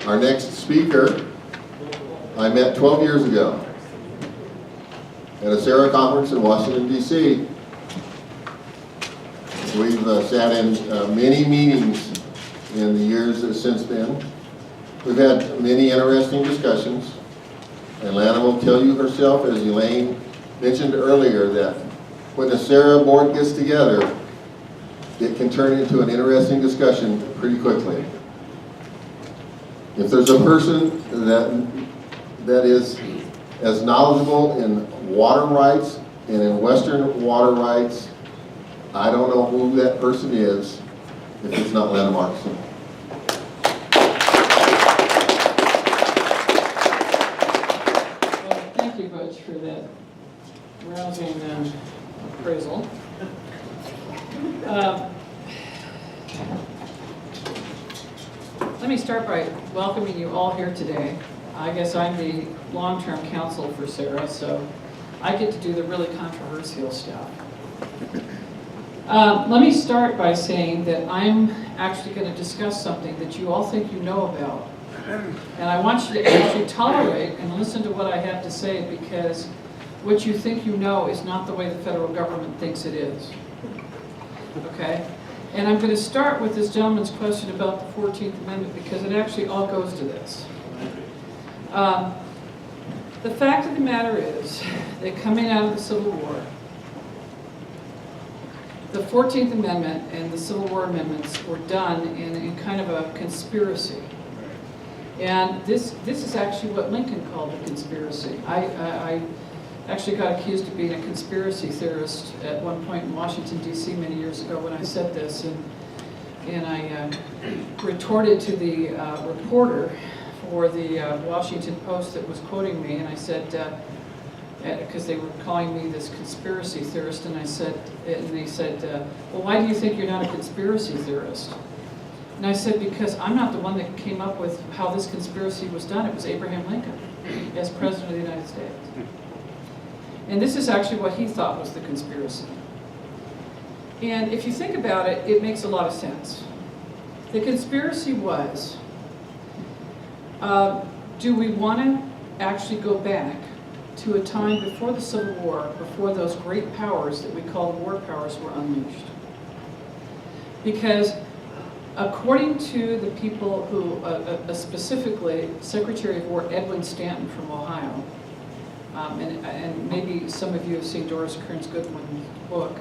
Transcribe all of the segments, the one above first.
Our next speaker, I met 12 years ago at a CERA conference in Washington, D.C. We've sat in many meetings in the years since then. We've had many interesting discussions, and Lana will tell you herself, as Elaine mentioned earlier, that when the CERA board gets together, it can turn into an interesting discussion pretty quickly. If there's a person that is as knowledgeable in water rights and in Western water rights, I don't know who that person is if it's not Lana Marcussen. Well, thank you, Butch, for that rousing appraisal. Let me start by welcoming you all here today. I guess I'm the long-term counsel for CERA, so I get to do the really controversial stuff. Let me start by saying that I'm actually going to discuss something that you all think you know about. And I want you to actually tolerate and listen to what I have to say, because what you think you know is not the way the federal government thinks it is. Okay? And I'm going to start with this gentleman's question about the 14th Amendment, because it actually all goes to this. The fact of the matter is that coming out of the Civil War, the 14th Amendment and the Civil War amendments were done in kind of a conspiracy. And this is actually what Lincoln called a conspiracy. I actually got accused of being a conspiracy theorist at one point in Washington, D.C. many years ago when I said this, and I retorted to the reporter for the Washington Post that was quoting me, and I said, because they were calling me this conspiracy theorist, and they said, well, why do you think you're not a conspiracy theorist? And I said, because I'm not the one that came up with how this conspiracy was done. It was Abraham Lincoln as President of the United States. And this is actually what he thought was the conspiracy. And if you think about it, it makes a lot of sense. The conspiracy was, do we want to actually go back to a time before the Civil War, before those great powers that we call the war powers were unleashed? Because according to the people who, specifically Secretary of War Edwin Stanton from Ohio, and maybe some of you have seen Doris Kearns Goodwin's book,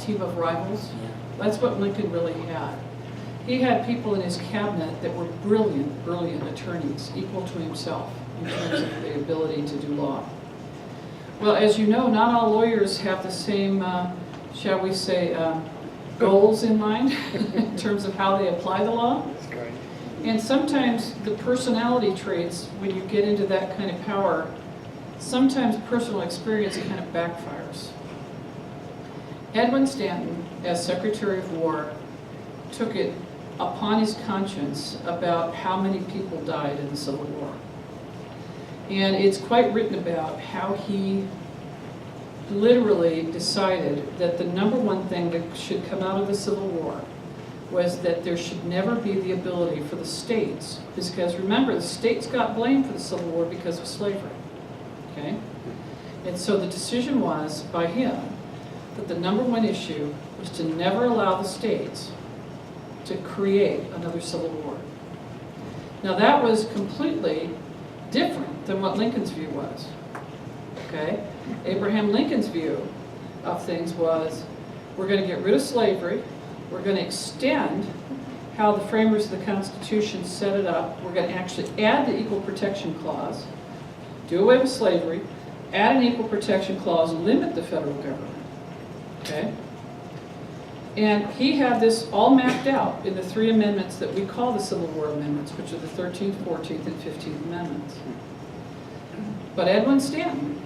Team of Rivals. That's what Lincoln really had. He had people in his cabinet that were brilliant, brilliant attorneys, equal to himself in terms of the ability to do law. Well, as you know, not all lawyers have the same, shall we say, goals in mind in terms of how they apply the law. And sometimes the personality traits, when you get into that kind of power, sometimes personal experience kind of backfires. Edwin Stanton, as Secretary of War, took it upon his conscience about how many people died in the Civil War. And it's quite written about how he literally decided that the number one thing that should come out of the Civil War was that there should never be the ability for the states, because remember, the states got blamed for the Civil War because of slavery. Okay? And so the decision was, by him, that the number one issue was to never allow the states to create another Civil War. Now that was completely different than what Lincoln's view was. Okay? Abraham Lincoln's view of things was, we're going to get rid of slavery, we're going to extend how the framers of the Constitution set it up, we're going to actually add the Equal Protection Clause, do away with slavery, add an Equal Protection Clause, limit the federal government. Okay? And he had this all mapped out in the three amendments that we call the Civil War amendments, which are the 13th, 14th, and 15th amendments. But Edwin Stanton,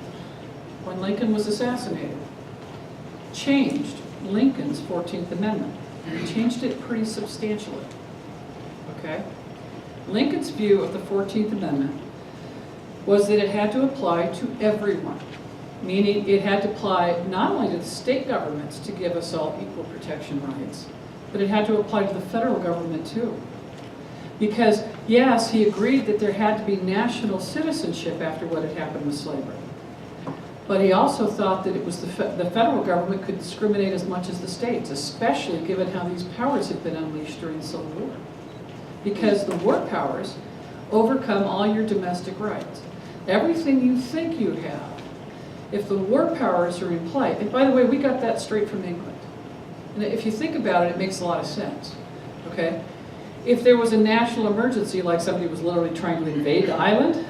when Lincoln was assassinated, changed Lincoln's 14th Amendment. He changed it pretty substantially. Okay? Lincoln's view of the 14th Amendment was that it had to apply to everyone, meaning it had to apply not only to the state governments to give us all equal protection rights, but it had to apply to the federal government too. Because, yes, he agreed that there had to be national citizenship after what had happened with slavery. But he also thought that it was the federal government could discriminate as much as the states, especially given how these powers had been unleashed during the Civil War. Because the war powers overcome all your domestic rights. Everything you think you have, if the war powers are in play, and by the way, we got that straight from England. And if you think about it, it makes a lot of sense, okay? If there was a national emergency, like somebody was literally trying to invade the island,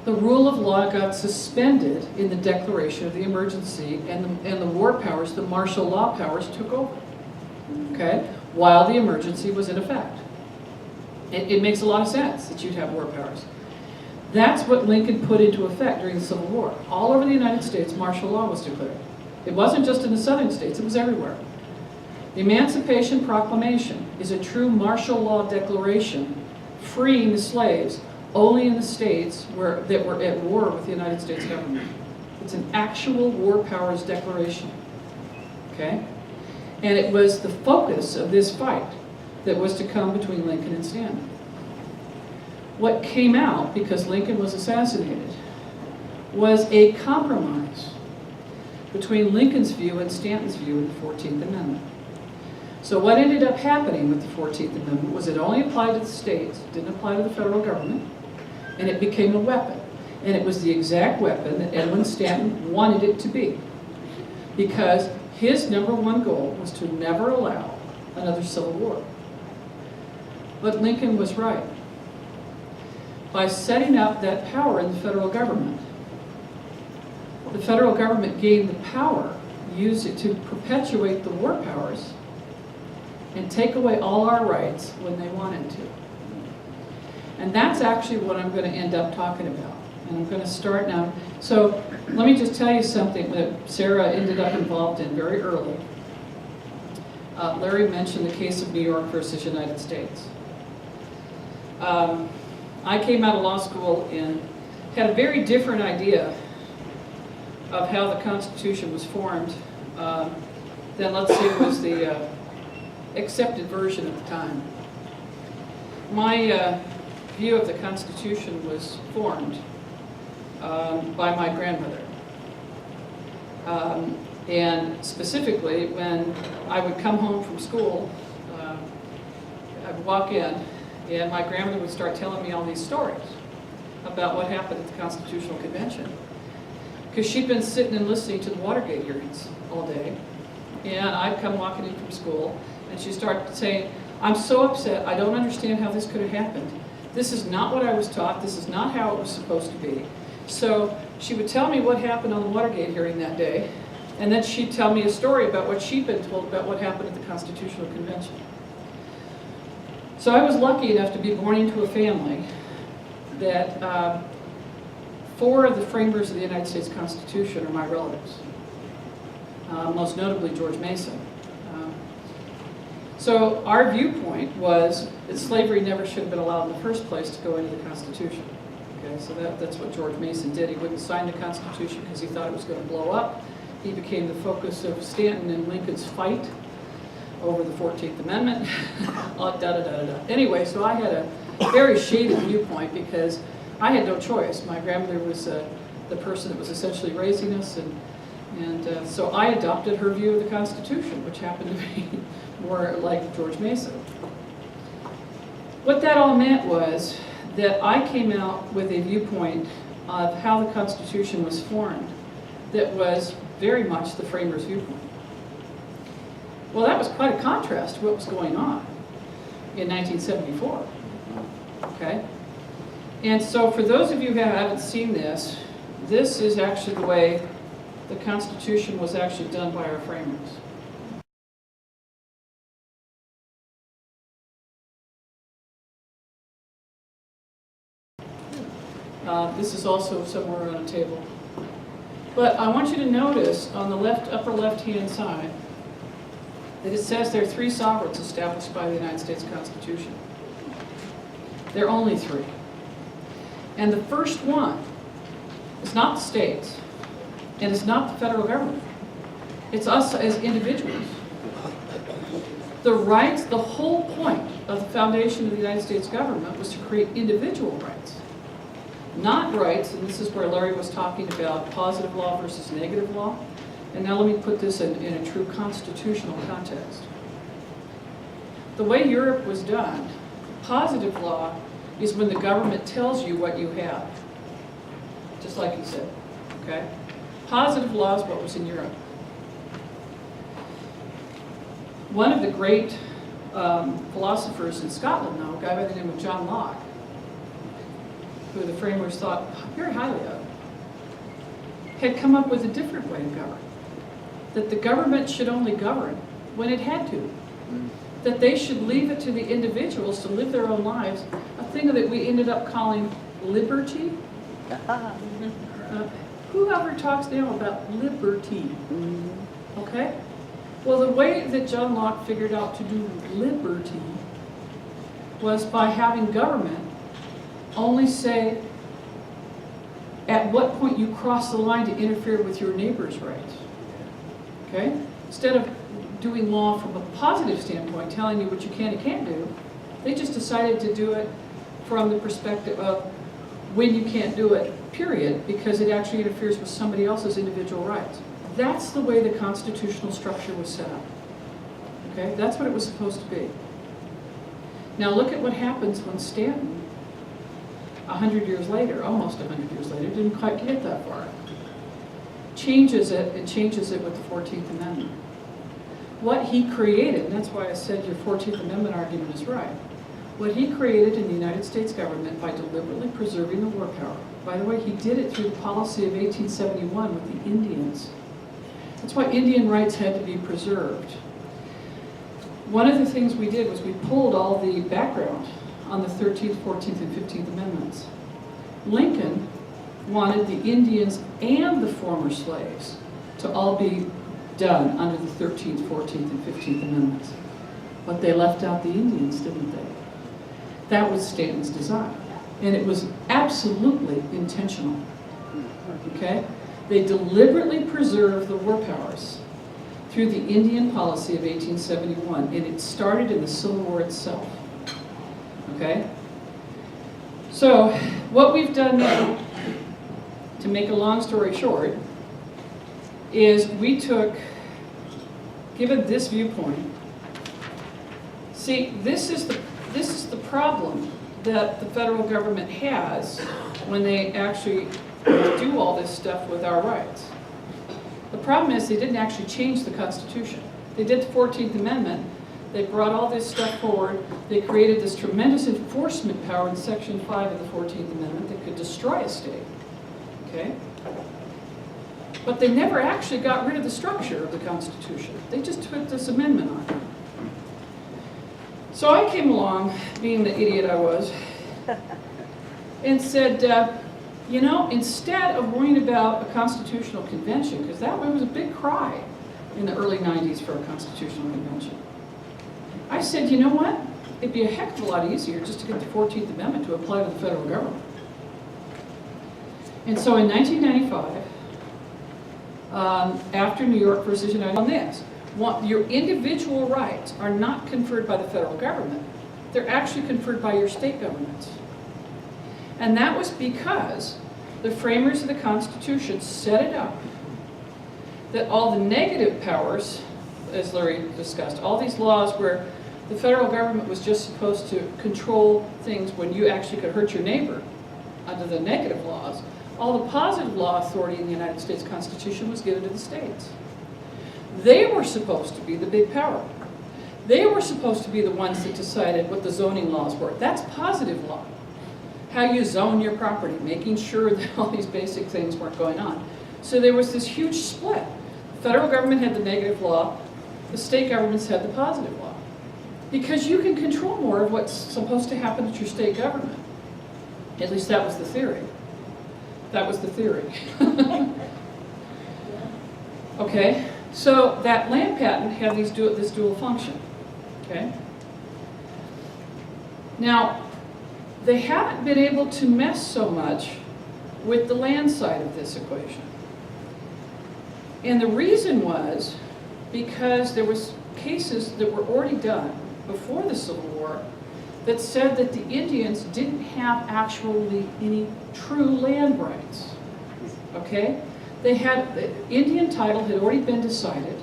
the rule of law got suspended in the declaration of the emergency, and the war powers, the martial law powers, took over, okay, while the emergency was in effect. It makes a lot of sense that you'd have war powers. That's what Lincoln put into effect during the Civil War. All over the United States, martial law was declared. It wasn't just in the southern states, it was everywhere. The Emancipation Proclamation is a true martial law declaration freeing the slaves only in the states that were at war with the United States government. It's an actual war powers declaration, okay? And it was the focus of this fight that was to come between Lincoln and Stanton. What came out, because Lincoln was assassinated, was a compromise between Lincoln's view and Stanton's view of the 14th Amendment. So what ended up happening with the 14th Amendment was it only applied to the states, it didn't apply to the federal government, and it became a weapon. And it was the exact weapon that Edwin Stanton wanted it to be, because his #1 goal was to never allow another Civil War. But Lincoln was right. By setting up that power in the federal government gained the power, used it to perpetuate the war powers, and take away all our rights when they wanted to. And that's actually what I'm going to end up talking about. And I'm going to start now. So let me just tell you something that CERA ended up involved in very early. Larry mentioned the case of New York versus United States. I came out of law school and had a very different idea of how the Constitution was formed than, let's say, was the accepted version at the time. My view of the Constitution was formed by my grandmother. And specifically, when I would come home from school, I would walk in, and my grandmother would start telling me all these stories about what happened at the Constitutional Convention. Because she'd been sitting and listening to the Watergate hearings all day, and I'd come walking in from school, and she'd start saying, "I'm so upset, I don't understand how this could have happened. This is not what I was taught, this is not how it was supposed to be." So she would tell me what happened on the Watergate hearing that day, and then she'd tell me a story about what she'd been told about what happened at the Constitutional Convention. So I was lucky enough to be born into a family that 4 of the framers of the United States Constitution are my relatives, most notably George Mason. So our viewpoint was that slavery never should have been allowed in the first place to go into the Constitution. Okay, so that's what George Mason did. He wouldn't sign the Constitution because he thought it was going to blow up. He became the focus of Stanton and Lincoln's fight over the 14th Amendment. Anyway, so I had a very shaded viewpoint because I had no choice. My grandmother was the person that was essentially raising us, and so I adopted her view of the Constitution, which happened to be more like George Mason. What that all meant was that I came out with a viewpoint of how the Constitution was formed that was very much the framers' viewpoint. Well, that was quite a contrast to what was going on in 1974, okay? And so for those of you who haven't seen this, this is actually the way the Constitution was actually done by our framers. This is also somewhere on a table. But I want you to notice on the upper left-hand side that it says there are 3 sovereigns established by the United States Constitution. There are only 3. And the first one is not the states, and it's not the federal government. It's us as individuals. The rights, the whole point of the foundation of the United States government was to create individual rights. Not rights, and this is where Larry was talking about positive law versus negative law. And now let me put this in a true constitutional context. The way Europe was done, positive law is when the government tells you what you have. Just like you said, okay? Positive law is what was in Europe. One of the great philosophers in Scotland, though, a guy by the name of John Locke, who the framers thought very highly of, had come up with a different way to govern. That the government should only govern when it had to. That they should leave it to the individuals to live their own lives, a thing that we ended up calling liberty. Whoever talks now about liberty, okay? Well, the way that John Locke figured out to do liberty was by having government only say at what point you cross the line to interfere with your neighbor's rights. Okay? Instead of doing law from a positive standpoint, telling you what you can and can't do, they just decided to do it from the perspective of when you can't do it, period, because it actually interferes with somebody else's individual rights. That's the way the constitutional structure was set up. Okay? That's what it was supposed to be. Now look at what happens when Stanton, 100 years later, almost 100 years later, didn't quite get that far. Changes it, and changes it with the 14th Amendment. What he created, and that's why I said your 14th Amendment argument is right, what he created in the United States government by deliberately preserving the war power. By the way, he did it through the policy of 1871 with the Indians. That's why Indian rights had to be preserved. One of the things we did was we pulled all the background on the 13th, 14th, and 15th Amendments. Lincoln wanted the Indians and the former slaves to all be done under the 13th, 14th, and 15th Amendments. But they left out the Indians, didn't they? That was Stanton's design. And it was absolutely intentional. Okay? They deliberately preserved the war powers through the Indian policy of 1871, and it started in the Civil War itself. Okay? So, what we've done now, to make a long story short, is we took, given this viewpoint, see, this is the problem that the federal government has when they actually do all this stuff with our rights. The problem is they didn't actually change the Constitution. They did the 14th Amendment. They brought all this stuff forward. They created this tremendous enforcement power in Section 5 of the 14th Amendment that could destroy a state. Okay? But they never actually got rid of the structure of the Constitution. They just put this amendment on. So I came along, being the idiot I was, and said, you know, instead of worrying about a constitutional convention, because that was a big cry in the early 90s for a constitutional convention, I said, you know what? It'd be a heck of a lot easier just to get the 14th Amendment to apply to the federal government. And so in 1995, after New York versus United on this, your individual rights are not conferred by the federal government. They're actually conferred by your state governments. And that was because the framers of the Constitution set it up that all the negative powers, as Larry discussed, all these laws where the federal government was just supposed to control things when you actually could hurt your neighbor under the negative laws, all the positive law authority in the United States Constitution was given to the states. They were supposed to be the big power. They were supposed to be the ones that decided what the zoning laws were. That's positive law. How you zone your property, making sure that all these basic things weren't going on. So there was this huge split. The federal government had the negative law, the state governments had the positive law. Because you can control more of what's supposed to happen at your state government. At least that was the theory. That was the theory. Okay, so that land patent had this dual function. Okay. Now, they haven't been able to mess so much with the land side of this equation. And the reason was because there was cases that were already done before the Civil War that said that the Indians didn't have actually any true land rights, okay? They had, the Indian title had already been decided.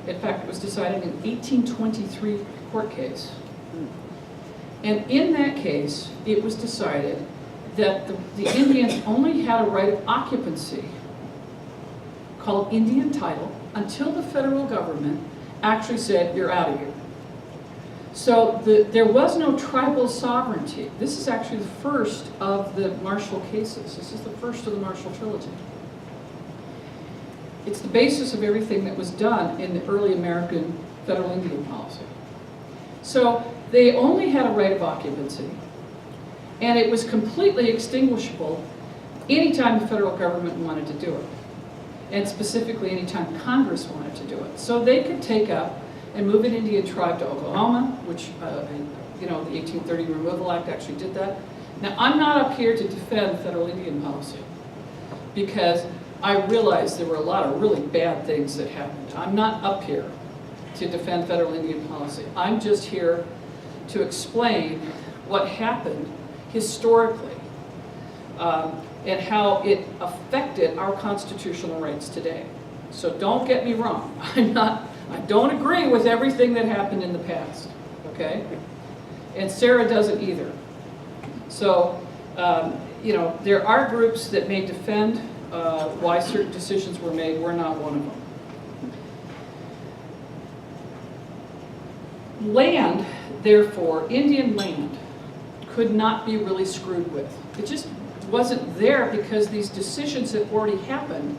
In fact, it was decided in 1823 court case. And in that case, it was decided that the Indians only had a right of occupancy called Indian title until the federal government actually said, you're out of here. So there was no tribal sovereignty. This is actually the first of the Marshall cases. This is the first of the Marshall trilogy. It's the basis of everything that was done in the early American federal Indian policy. So they only had a right of occupancy, and it was completely extinguishable anytime the federal government wanted to do it, and specifically anytime Congress wanted to do it. So they could take up and move an Indian tribe to Oklahoma, which, you know, the 1830 Removal Act actually did that. Now, I'm not up here to defend federal Indian policy, because I realize there were a lot of really bad things that happened. I'm not up here to defend federal Indian policy. I'm just here to explain what happened historically and how it affected our constitutional rights today. So don't get me wrong. I don't agree with everything that happened in the past, okay? And CERA doesn't either. So, you know, there are groups that may defend why certain decisions were made. We're not one of them. Land, therefore, Indian land, could not be really screwed with. It just wasn't there because these decisions had already happened,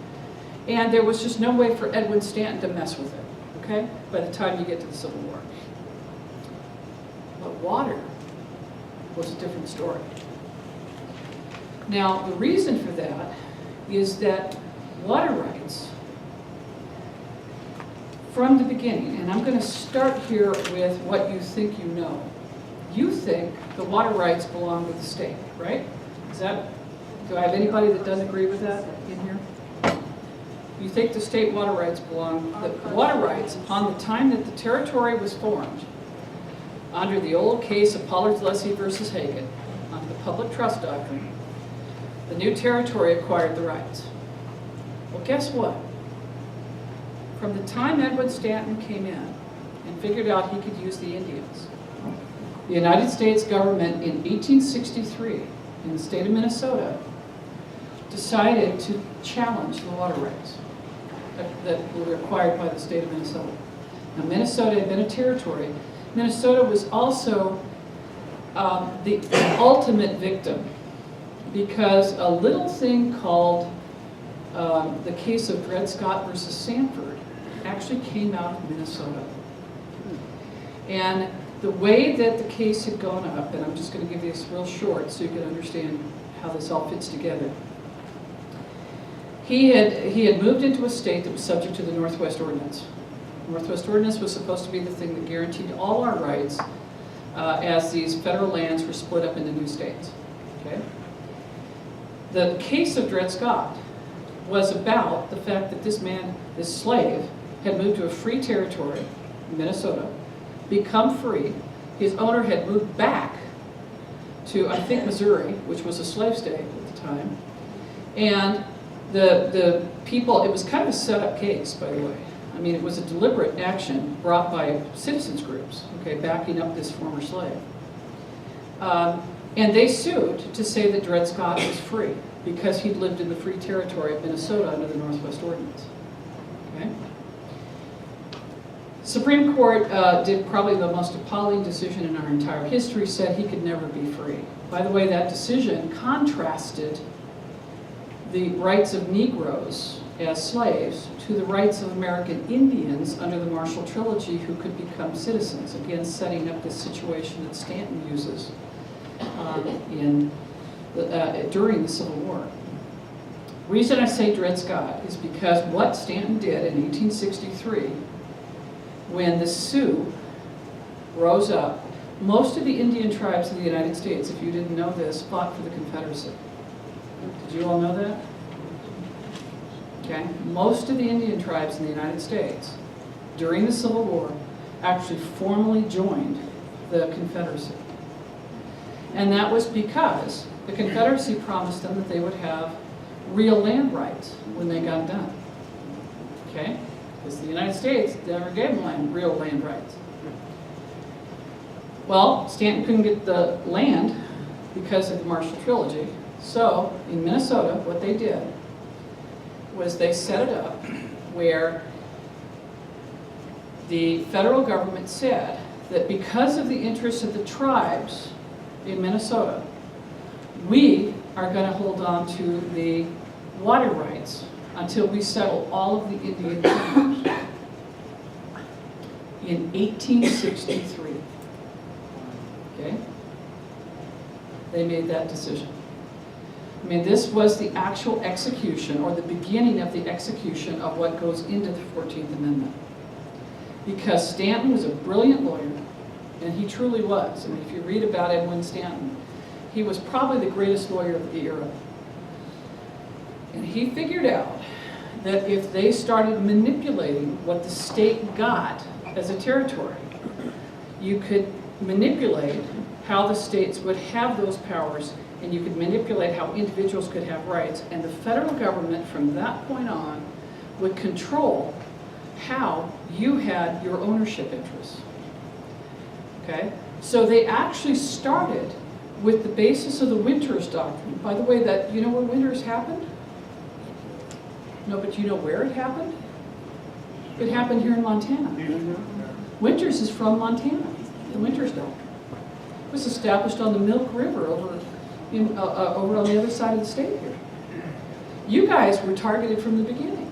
and there was just no way for Edwin Stanton to mess with it, okay, by the time you get to the Civil War. But water was a different story. Now, the reason for that is that water rights, from the beginning, and I'm going to start here with what you think you know. You think the water rights belong to the state, right? Is that, do I have anybody that doesn't agree with that in here? You think the state water rights belong, the water rights, upon the time that the territory was formed, under the old case of Pollard-Lessee versus Hagan, under the public trust doctrine, the new territory acquired the rights. Well, guess what? From the time Edwin Stanton came in and figured out he could use the Indians, the United States government in 1863 in the state of Minnesota decided to challenge the water rights that were acquired by the state of Minnesota. Now, Minnesota had been a territory. Minnesota was also the ultimate victim, because a little thing called the case of Dred Scott versus Sanford actually came out of Minnesota. And the way that the case had gone up, and I'm just going to give you this real short so you can understand how this all fits together. He had moved into a state that was subject to the Northwest Ordinance. The Northwest Ordinance was supposed to be the thing that guaranteed all our rights as these federal lands were split up into new states. Okay? The case of Dred Scott was about the fact that this man, this slave, had moved to a free territory, Minnesota, become free. His owner had moved back to, I think, Missouri, which was a slave state at the time. And the people, it was kind of a set-up case, by the way. I mean, it was a deliberate action brought by citizens groups, okay, backing up this former slave. And they sued to say that Dred Scott was free because he'd lived in the free territory of Minnesota under the Northwest Ordinance. Okay? Supreme Court did probably the most appalling decision in our entire history, said he could never be free. By the way, that decision contrasted the rights of Negroes as slaves to the rights of American Indians under the Marshall Trilogy who could become citizens, again setting up this situation that Stanton uses during the Civil War. The reason I say Dred Scott is because what Stanton did in 1863, when the Sioux rose up, most of the Indian tribes in the United States, if you didn't know this, fought for the Confederacy. Did you all know that? Okay. Most of the Indian tribes in the United States during the Civil War actually formally joined the Confederacy. And that was because the Confederacy promised them that they would have real land rights when they got done. Okay? Because the United States never gave them real land rights. Well, Stanton couldn't get the land because of the Marshall Trilogy. So, in Minnesota, what they did was they set it up where the federal government said that because of the interests of the tribes in Minnesota, we are going to hold on to the water rights until we settle all of the Indian claims in 1863. Okay? They made that decision. I mean, this was the actual execution, or the beginning of the execution of what goes into the 14th Amendment. Because Stanton was a brilliant lawyer, and he truly was. I mean, if you read about Edwin Stanton, he was probably the greatest lawyer of the era. And he figured out that if they started manipulating what the state got as a territory, you could manipulate how the states would have those powers, and you could manipulate how individuals could have rights, and the federal government from that point on would control how you had your ownership interests. Okay? So they actually started with the basis of the Winters Doctrine. By the way, that, you know where Winters happened? No, but you know where it happened? It happened here in Montana. Winters is from Montana, the Winters Doctrine. It was established on the Milk River over on the other side of the state here. You guys were targeted from the beginning.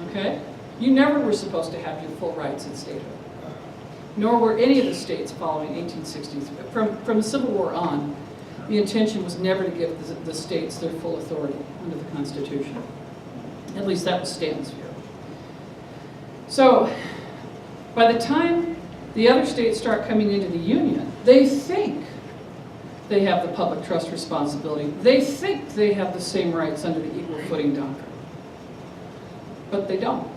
Okay? You never were supposed to have your full rights in statehood. Nor were any of the states following 1863. From the Civil War on, the intention was never to give the states their full authority under the Constitution. At least that was Stanton's view. So, by the time the other states start coming into the Union, they think they have the public trust responsibility. They think they have the same rights under the equal footing doctrine. But they don't.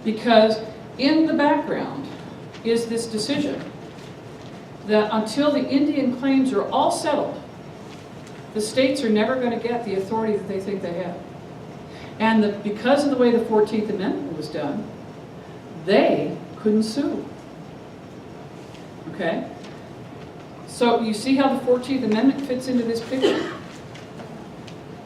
Because in the background is this decision that until the Indian claims are all settled, the states are never going to get the authority that they think they have. And because of the way the 14th Amendment was done, they couldn't sue. Okay? So you see how the 14th Amendment fits into this picture?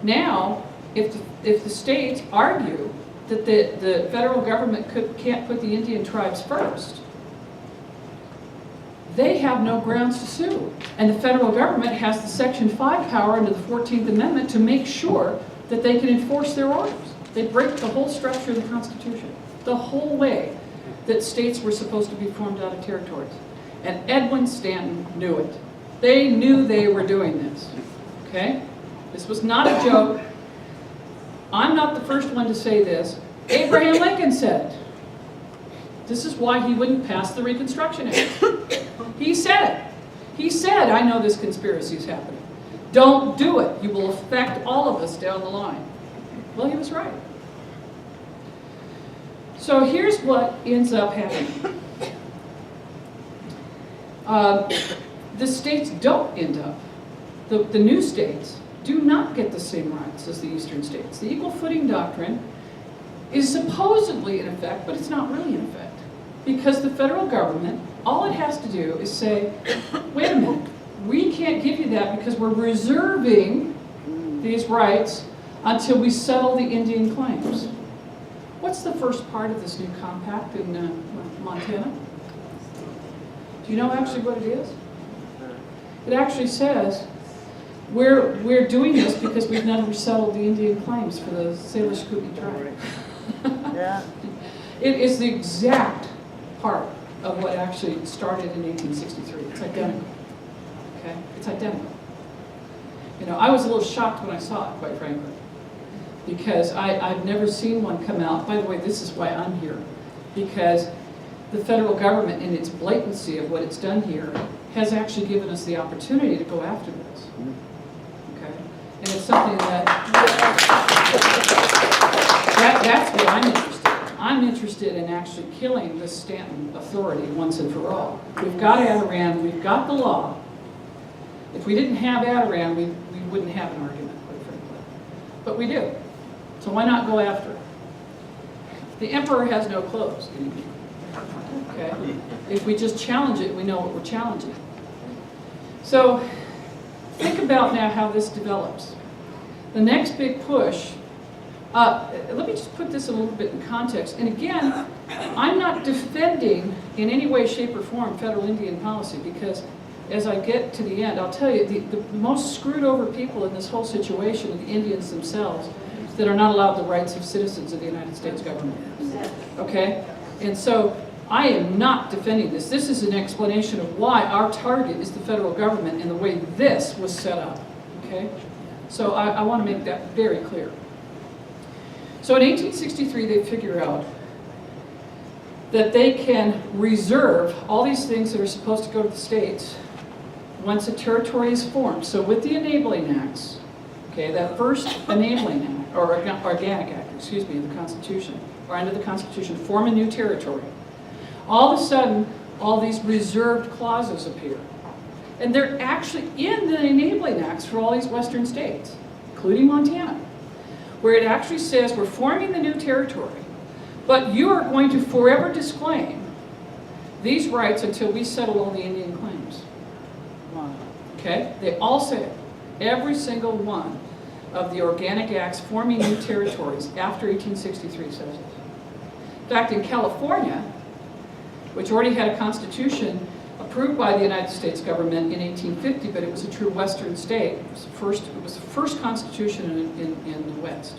Now, if the states argue that the federal government can't put the Indian tribes first, they have no grounds to sue. And the federal government has the Section 5 power under the 14th Amendment to make sure that they can enforce their orders. They break the whole structure of the Constitution, the whole way that states were supposed to be formed out of territories. And Edwin Stanton knew it. They knew they were doing this. Okay? This was not a joke. I'm not the first one to say this. Abraham Lincoln said it. This is why he wouldn't pass the Reconstruction Act. He said it. He said, I know this conspiracy is happening. Don't do it. You will affect all of us down the line. Well, he was right. So here's what ends up happening. The states don't end up, the new states do not get the same rights as the eastern states. The equal footing doctrine is supposedly in effect, but it's not really in effect. Because the federal government, all it has to do is say, wait a minute, we can't give you that because we're reserving these rights until we settle the Indian claims. What's the first part of this new compact in Montana? Do you know actually what it is? It actually says, we're doing this because we've never settled the Indian claims for the Salish Kootenai tribe. Yeah. It is the exact part of what actually started in 1863. It's identical. Okay? It's identical. You know, I was a little shocked when I saw it, quite frankly, because I've never seen one come out. By the way, this is why I'm here, because the federal government, in its blatancy of what it's done here, has actually given us the opportunity to go after this. Okay? And it's something that's what I'm interested in. I'm interested in actually killing this Stanton authority once and for all. We've got Adirond, we've got the law. If we didn't have Adirond, we wouldn't have an argument, quite frankly. But we do. So why not go after it? The emperor has no clothes anymore. Okay? If we just challenge it, we know what we're challenging. So think about now how this develops. The next big push, let me just put this a little bit in context. And again, I'm not defending in any way, shape, or form federal Indian policy, because as I get to the end, I'll tell you, the most screwed over people in this whole situation are the Indians themselves that are not allowed the rights of citizens of the United States government. Okay? And so I am not defending this. This is an explanation of why our target is the federal government and the way this was set up. Okay? So I want to make that very clear. So in 1863, they figure out that they can reserve all these things that are supposed to go to the states once a territory is formed. So with the Enabling Acts, okay, that first Enabling Act, or Organic Act, excuse me, the Constitution, or under the Constitution, form a new territory. All of a sudden, all these reserved clauses appear. And they're actually in the Enabling Acts for all these western states, including Montana, where it actually says we're forming the new territory, but you are going to forever disclaim these rights until we settle all the Indian claims. Okay? They all say it. Every single one of the Organic Acts forming new territories after 1863 says it. In fact, in California, which already had a constitution approved by the United States government in 1850, but it was a true western state. It was the first constitution in the West.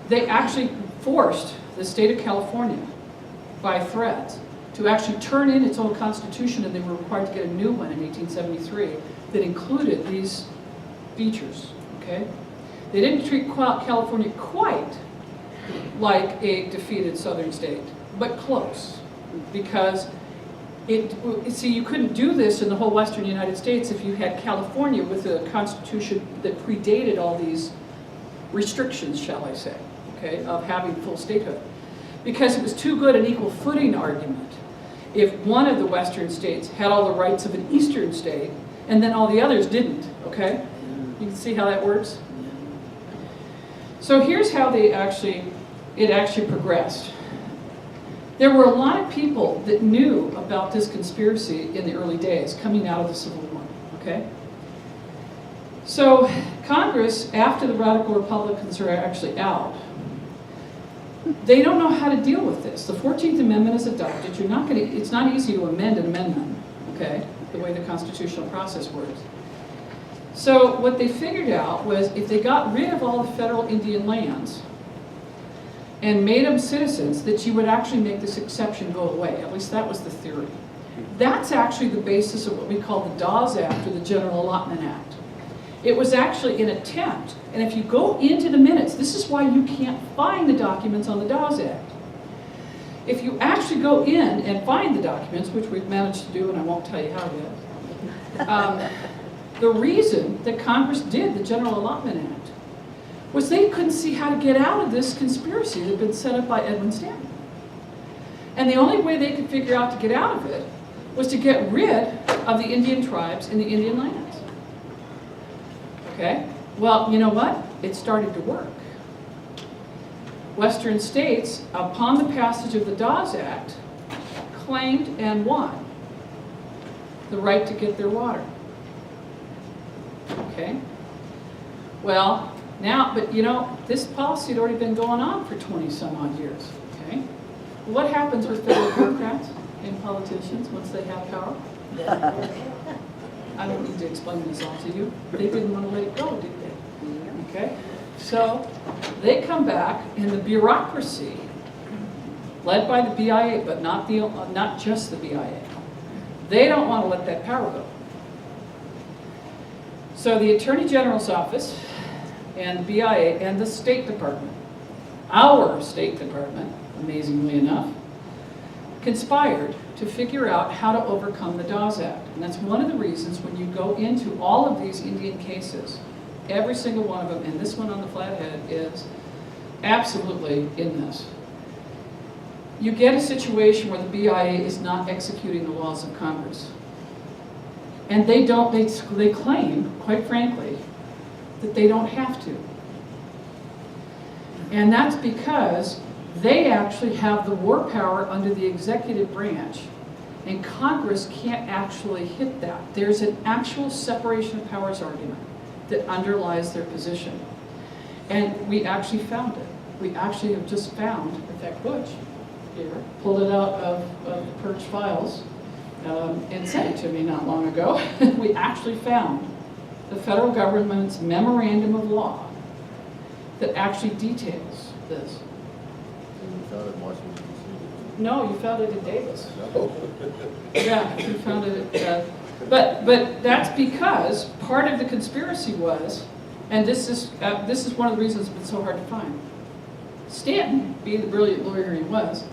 They actually forced the state of California by threats to actually turn in its own constitution, and they were required to get a new one in 1873 that included these features. Okay? They didn't treat California quite like a defeated southern state, but close, because see, you couldn't do this in the whole western United States if you had California with a constitution that predated all these restrictions, shall I say, okay, of having full statehood. Because it was too good an equal footing argument if one of the western states had all the rights of an eastern state and then all the others didn't, okay? You can see how that works? So here's how it actually progressed. There were a lot of people that knew about this conspiracy in the early days, coming out of the Civil War, okay? So Congress, after the radical Republicans are actually out, they don't know how to deal with this. The 14th Amendment is adopted. It's not easy to amend an amendment, okay, the way the constitutional process works. So what they figured out was if they got rid of all the federal Indian lands and made them citizens, that you would actually make this exception go away. At least that was the theory. That's actually the basis of what we call the Dawes Act, or the General Allotment Act. It was actually an attempt, and if you go into the minutes, this is why you can't find the documents on the Dawes Act. If you actually go in and find the documents, which we've managed to do, and I won't tell you how yet, the reason that Congress did the General Allotment Act was they couldn't see how to get out of this conspiracy that had been set up by Edwin Stanton. And the only way they could figure out to get out of it was to get rid of the Indian tribes in the Indian lands. Okay? Well, you know what? It started to work. Western states, upon the passage of the Dawes Act, claimed and won the right to get their water. Okay? Well, now, but you know, this policy had already been going on for 20 some odd years. Okay? What happens with federal bureaucrats and politicians once they have power? I don't need to explain this all to you. They didn't want to let it go, did they? Okay? So they come back, and the bureaucracy, led by the BIA, but not just the BIA, they don't want to let that power go. So the Attorney General's office and the BIA and the State Department, our State Department, amazingly enough, conspired to figure out how to overcome the Dawes Act. And that's one of the reasons when you go into all of these Indian cases, every single one of them, and this one on the Flathead, is absolutely in this. You get a situation where the BIA is not executing the laws of Congress. And they claim, quite frankly, that they don't have to. And that's because they actually have the war power under the executive branch, and Congress can't actually hit that. There's an actual separation of powers argument that underlies their position. And we actually found it. We actually have just found, in fact, Butch here pulled it out of the purged files and sent it to me not long ago. We actually found the federal government's memorandum of law that actually details this. You found it in Washington, D.C. No, you found it in Davis. Yeah, you found it at, but that's because part of the conspiracy was, and this is one of the reasons it's been so hard to find. Stanton, being the brilliant lawyer he was,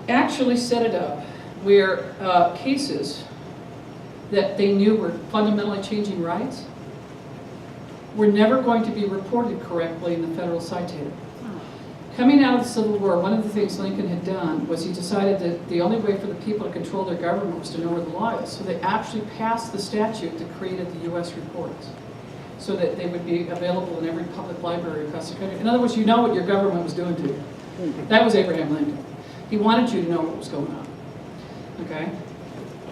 actually set it up where cases that they knew were fundamentally changing rights were never going to be reported correctly in the federal citator. Coming out of the Civil War, one of the things Lincoln had done was he decided that the only way for the people to control their government was to know where the law is. So they actually passed the statute that created the U.S. reports so that they would be available in every public library across the country. In other words, you know what your government was doing to you. That was Abraham Lincoln. He wanted you to know what was going on. Okay?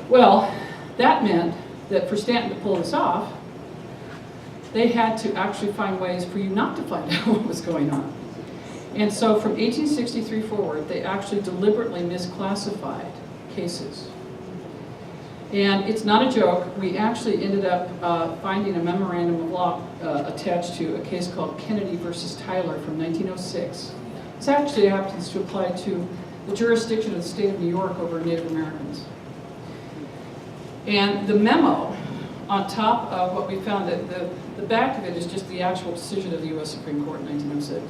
Well, that meant that for Stanton to pull this off, they had to actually find ways for you not to find out what was going on. And so from 1863 forward, they actually deliberately misclassified cases. And it's not a joke. We actually ended up finding a memorandum of law attached to a case called Kennedy versus Tyler from 1906. This actually happens to apply to the jurisdiction of the state of New York over Native Americans. And the memo on top of what we found, the back of it is just the actual decision of the U.S. Supreme Court in 1906.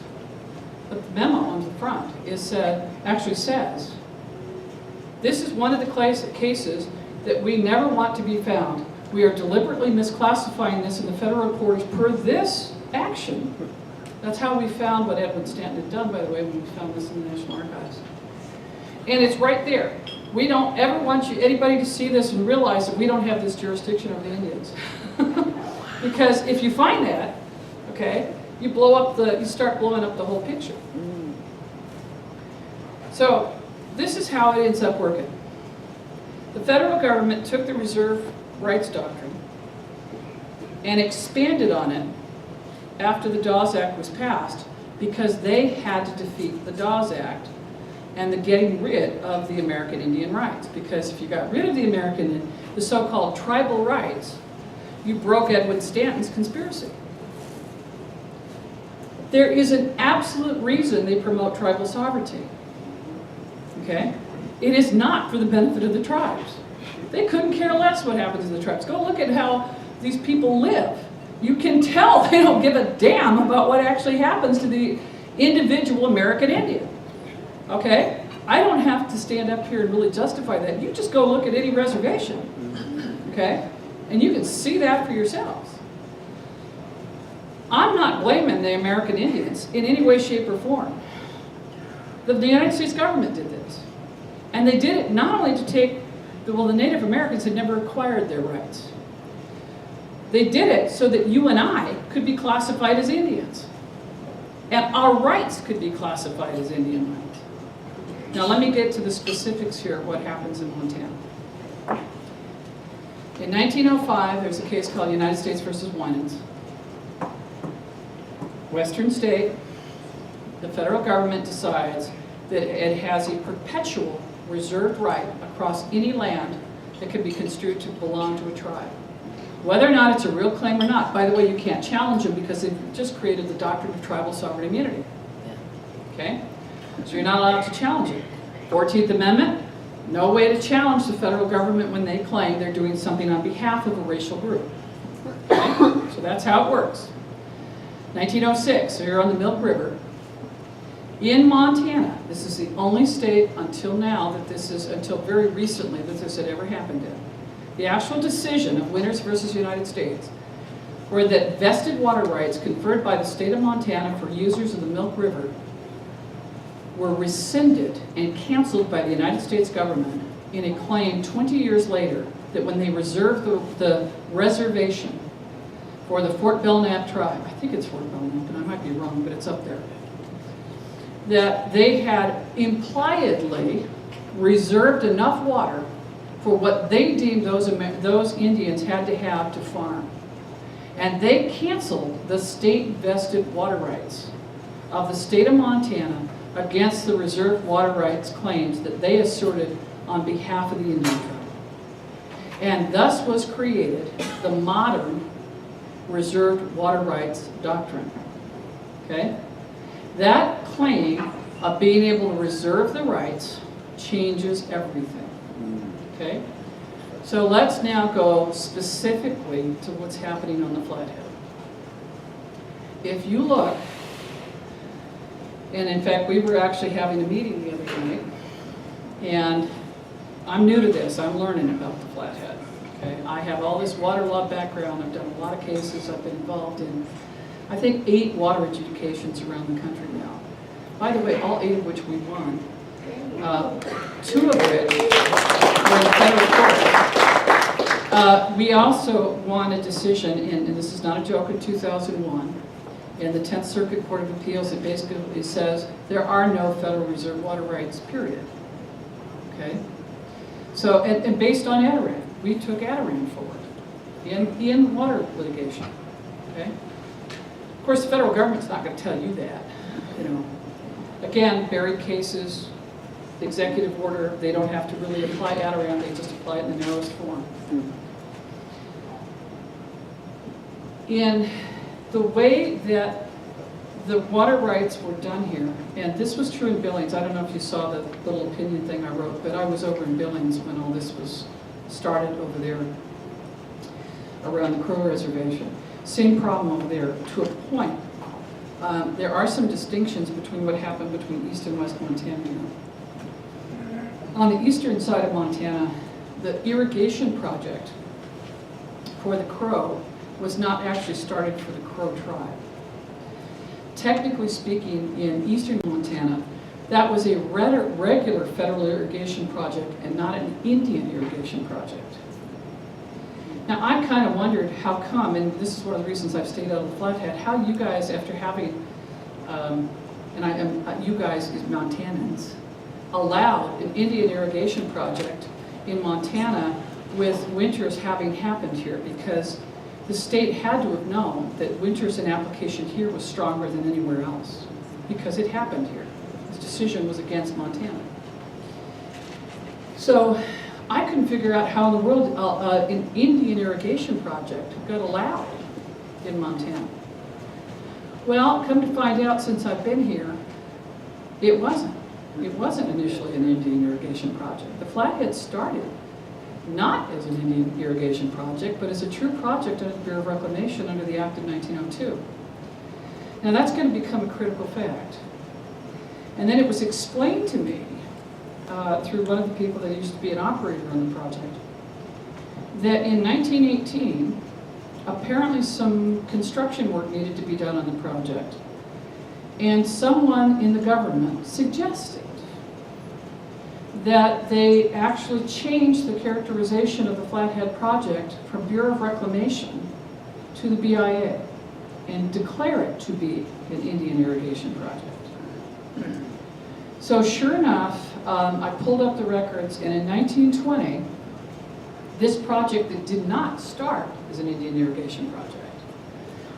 But the memo on the front actually says, this is one of the cases that we never want to be found. We are deliberately misclassifying this in the federal reports per this action. That's how we found what Edwin Stanton had done, by the way, when we found this in the National Archives. And it's right there. We don't ever want anybody to see this and realize that we don't have this jurisdiction over the Indians. Because if you find that, okay, you start blowing up the whole picture. So this is how it ends up working. The federal government took the Reserve Rights Doctrine and expanded on it after the Dawes Act was passed because they had to defeat the Dawes Act and the getting rid of the American Indian rights. Because if you got rid of the so-called tribal rights, you broke Edwin Stanton's conspiracy. There is an absolute reason they promote tribal sovereignty. Okay? It is not for the benefit of the tribes. They couldn't care less what happens to the tribes. Go look at how these people live. You can tell they don't give a damn about what actually happens to the individual American Indian. Okay? I don't have to stand up here and really justify that. You just go look at any reservation. Okay? And you can see that for yourselves. I'm not blaming the American Indians in any way, shape, or form. The United States government did this. And they did it not only to take, the Native Americans had never acquired their rights. They did it so that you and I could be classified as Indians. And our rights could be classified as Indian rights. Now let me get to the specifics here of what happens in Montana. In 1905, there's a case called United States versus Winans. Western state, the federal government decides that it has a perpetual reserved right across any land that can be construed to belong to a tribe. Whether or not it's a real claim or not, by the way, you can't challenge them because they've just created the doctrine of tribal sovereign immunity. Okay? So you're not allowed to challenge it. 14th Amendment, no way to challenge the federal government when they claim they're doing something on behalf of a racial group. Okay? So that's how it works. 1906, so you're on the Milk River. In Montana, this is the only state until now until very recently that this had ever happened in. The actual decision of Winters versus United States were that vested water rights conferred by the state of Montana for users of the Milk River were rescinded and canceled by the United States government in a claim 20 years later that when they reserved the reservation for the Fort Belknap tribe, I think it's Fort Belknap, and I might be wrong, but it's up there, that they had impliedly reserved enough water for what they deemed those Indians had to have to farm. And they canceled the state vested water rights of the state of Montana against the reserved water rights claims that they asserted on behalf of the Indian tribe. And thus was created the modern reserved water rights doctrine. Okay? That claim of being able to reserve the rights changes everything. Okay? So let's now go specifically to what's happening on the Flathead. If you look, and in fact we were actually having a meeting the other night, and I'm new to this, I'm learning about the Flathead. Okay? I have all this water law background, I've done a lot of cases, I've been involved in, I think, 8 water adjudications around the country now. By the way, all 8 of which we won. 2 of which were in federal court. We also won a decision, and this is not a joke, in 2001, in the 10th Circuit Court of Appeals. It basically says there are no federal reserve water rights, period. Okay? So, and based on Adirond, we took Adirond forward in water litigation. Okay? Of course, the federal government's not going to tell you that. You know, again, buried cases, the executive order, they don't have to really apply Adirond, they just apply it in the narrowest form. In the way that the water rights were done here, and this was true in Billings, I don't know if you saw the little opinion thing I wrote, but I was over in Billings when all this was started over there around the Crow Reservation. Same problem over there, to a point. There are some distinctions between what happened between East and West Montana here. On the eastern side of Montana, the irrigation project for the Crow was not actually started for the Crow tribe. Technically speaking, in eastern Montana, that was a regular federal irrigation project and not an Indian irrigation project. Now, I kind of wondered how come, and this is one of the reasons I've stayed out of the Flathead, how you guys, after having, you guys as Montanans, allowed an Indian irrigation project in Montana with winters having happened here, because the state had to have known that winters in application here was stronger than anywhere else, because it happened here. This decision was against Montana. So I couldn't figure out how in the world an Indian irrigation project got allowed in Montana. Well, come to find out, since I've been here, it wasn't. It wasn't initially an Indian irrigation project. The Flathead started not as an Indian irrigation project, but as a true project under the Bureau of Reclamation under the Act of 1902. Now that's going to become a critical fact. And then it was explained to me through one of the people that used to be an operator on the project, that in 1918, apparently some construction work needed to be done on the project. And someone in the government suggested that they actually change the characterization of the Flathead project from Bureau of Reclamation to the BIA and declare it to be an Indian irrigation project. So sure enough, I pulled up the records, and in 1920, this project that did not start as an Indian irrigation project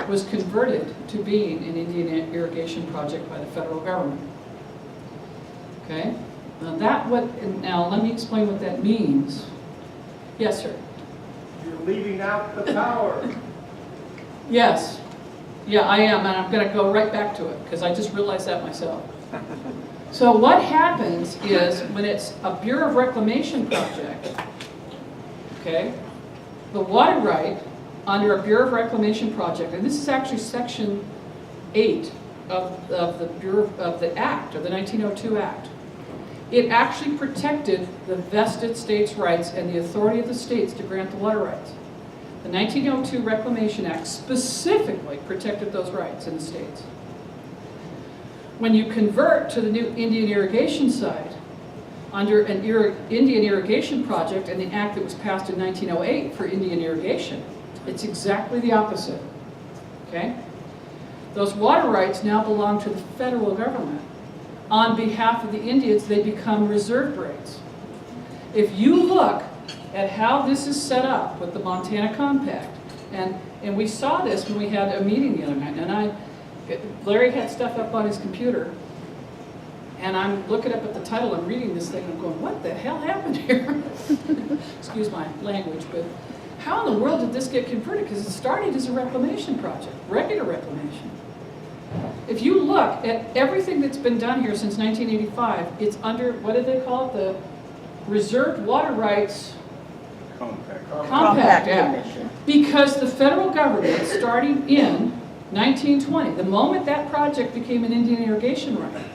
was converted to being an Indian irrigation project by the federal government. Okay? Now let me explain what that means. Yes, sir? You're leaving out the power. Yes. Yeah, I am, and I'm going to go right back to it, because I just realized that myself. So what happens is, when it's a Bureau of Reclamation project, okay, the water right under a Bureau of Reclamation project, and this is actually Section 8 of the Bureau of the Act, of the 1902 Act, it actually protected the vested states' rights and the authority of the states to grant the water rights. The 1902 Reclamation Act specifically protected those rights in the states. When you convert to the new Indian irrigation side, under an Indian irrigation project and the act that was passed in 1908 for Indian irrigation, it's exactly the opposite, okay? Those water rights now belong to the federal government. On behalf of the Indians, they become reserved rights. If you look at how this is set up with the Montana Compact, and we saw this when we had a meeting the other night, and Larry had stuff up on his computer, and I'm looking up at the title, I'm reading this thing, and I'm going, what the hell happened here? Excuse my language, but how in the world did this get converted? Because it started as a reclamation project, regular reclamation. If you look at everything that's been done here since 1985, it's under, what did they call it? The Reserved Water Rights Compact Act. Because the federal government, starting in 1920, the moment that project became an Indian irrigation right,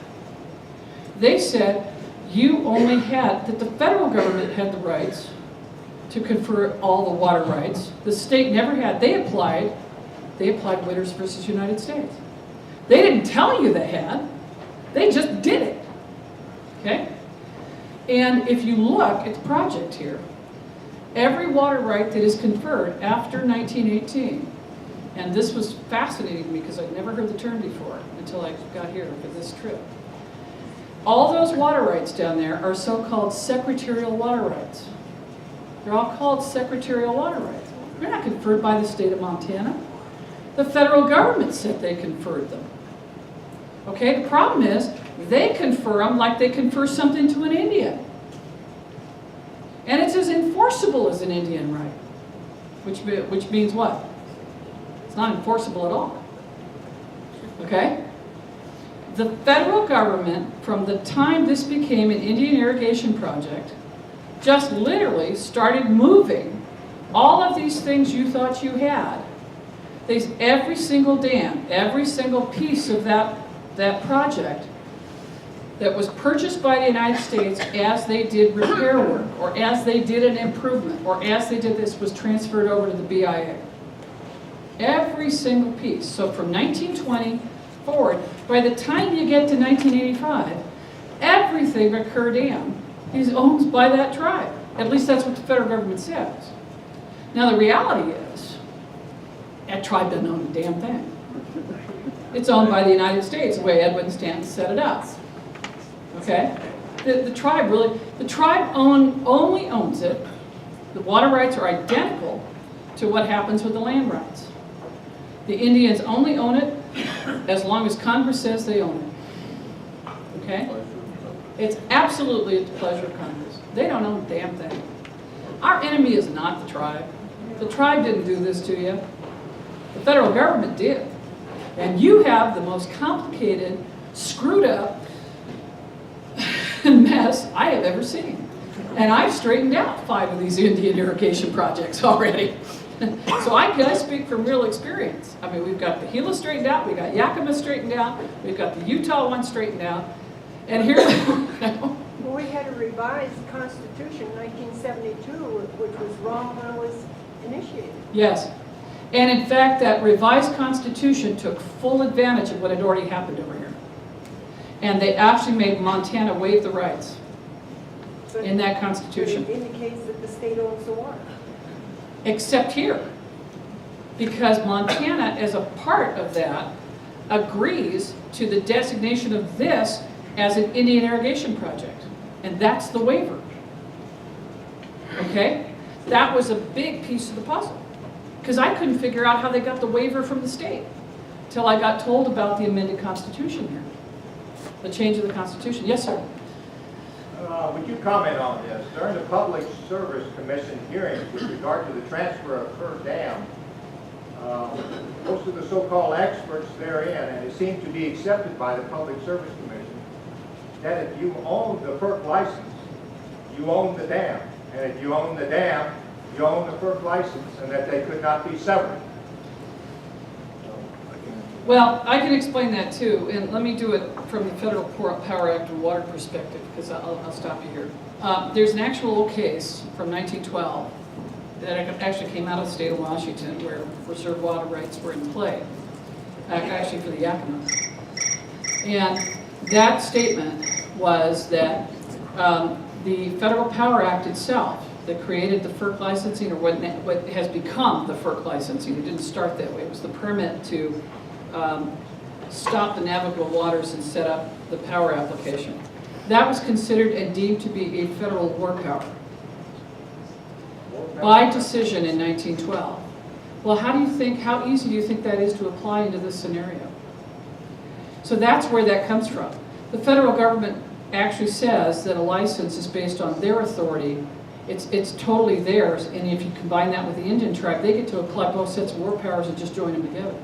they said you only had, that the federal government had the rights to confer all the water rights. The state never had. They applied Witters versus United States. They didn't tell you they had. They just did it. Okay? And if you look at the project here, every water right that is conferred after 1918, and this was fascinating to me because I'd never heard the term before until I got here for this trip. All those water rights down there are so-called secretarial water rights. They're all called secretarial water rights. They're not conferred by the state of Montana. The federal government said they conferred them. Okay, the problem is they confer them like they confer something to an Indian. And it's as enforceable as an Indian right, which means what? It's not enforceable at all. Okay? The federal government, from the time this became an Indian irrigation project, just literally started moving all of these things you thought you had. Every single dam, every single piece of that project that was purchased by the United States as they did repair work, or as they did an improvement, or as they did this, was transferred over to the BIA. Every single piece. So from 1920 forward, by the time you get to 1985, everything at Kerr Dam is owned by that tribe. At least that's what the federal government says. Now the reality is, that tribe doesn't own a damn thing. It's owned by the United States, the way Edwin Stanton set it up. Okay? The tribe only owns it. The water rights are identical to what happens with the land rights. The Indians only own it as long as Congress says they own it. Okay? It's absolutely at the pleasure of Congress. They don't own a damn thing. Our enemy is not the tribe. The tribe didn't do this to you. The federal government did. And you have the most complicated, screwed up mess I have ever seen. And I've straightened out 5 of these Indian irrigation projects already. So I speak from real experience. I mean, we've got the Gila straightened out, we've got Yakima straightened out, we've got the Utah one straightened out, and here's Well, we had a revised constitution in 1972, which was wrong when it was initiated. Yes. And in fact, that revised constitution took full advantage of what had already happened over here. And they actually made Montana waive the rights in that constitution. But it indicates that the state owns the water. Except here. Because Montana, as a part of that, agrees to the designation of this as an Indian irrigation project. And that's the waiver. Okay? That was a big piece of the puzzle. Because I couldn't figure out how they got the waiver from the state until I got told about the amended constitution here. The change of the constitution. Yes, sir? Would you comment on this? During the Public Service Commission hearings with regard to the transfer of Kerr Dam, most of the so-called experts therein, and it seemed to be accepted by the Public Service Commission, that if you own the FERC license, you own the dam. And if you own the dam, you own the FERC license, and that they could not be severed. Well, I can explain that too, and let me do it from the Federal Power Act and water perspective, because I'll stop you here. There's an actual case from 1912 that actually came out of the state of Washington, where reserve water rights were in play, actually for the Yakima. And that statement was that the Federal Power Act itself, that created the FERC licensing, or what has become the FERC licensing, it didn't start that way, it was the permit to stop the navigable waters and set up the power application. That was considered and deemed to be a federal war power by decision in 1912. Well, how easy do you think that is to apply into this scenario? So that's where that comes from. The federal government actually says that a license is based on their authority. It's totally theirs, and if you combine that with the Indian tribe, they get to apply both sets of war powers and just join them together.